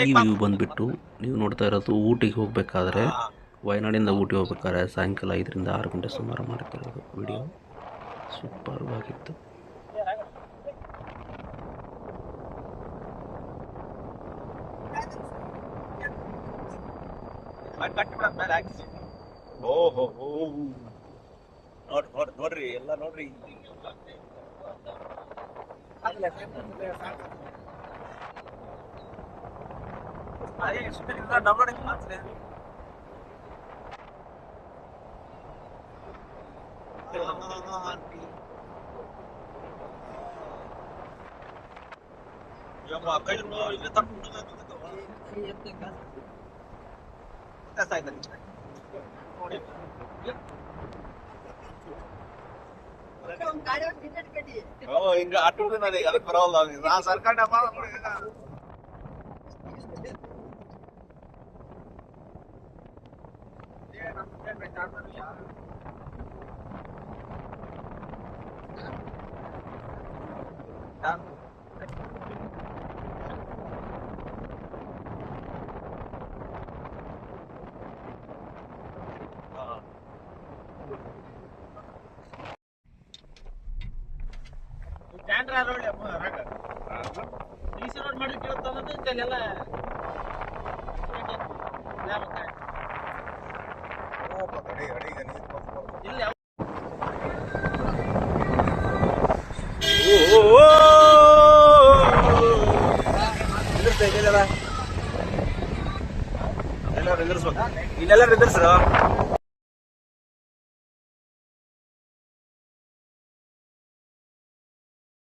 ಈ ವ್ಯೂ ಬಂದುಬಿಟ್ಟು ನೀವು ನೋಡ್ತಾ ಇರೋದು ಊಟಿಗೆ ಹೋಗಬೇಕಾದ್ರೆ, ವಯನಾಡಿಂದ ಊಟಿ ಹೋಗ್ಬೇಕಾದ್ರೆ ಸಾಯಂಕಾಲ 5ರಿಂದ 6 ಗಂಟೆ ಸುಮಾರು ಮಾಡ್ತಿರೋದು ವಿಡಿಯೋ. ಸೂಪರ್ ಆಗಿತ್ತು. ನೋಡ್ರಿ ಎಲ್ಲ ನೋಡ್ರಿ. ಹಿಂಗ ಆಟೋದು ನನಗೆ ಅದಕ್ಕೆ ಬರೋಲ್ಲ. ನಾ ಸರ್ಕಾರ ರೋಡ್ ಮಾಡಿ ಕೇಳ್ತಲ್ಲ ಇಲ್ಲೆಲ್ಲ ನಿಂದ್ರಿಸ್ರು.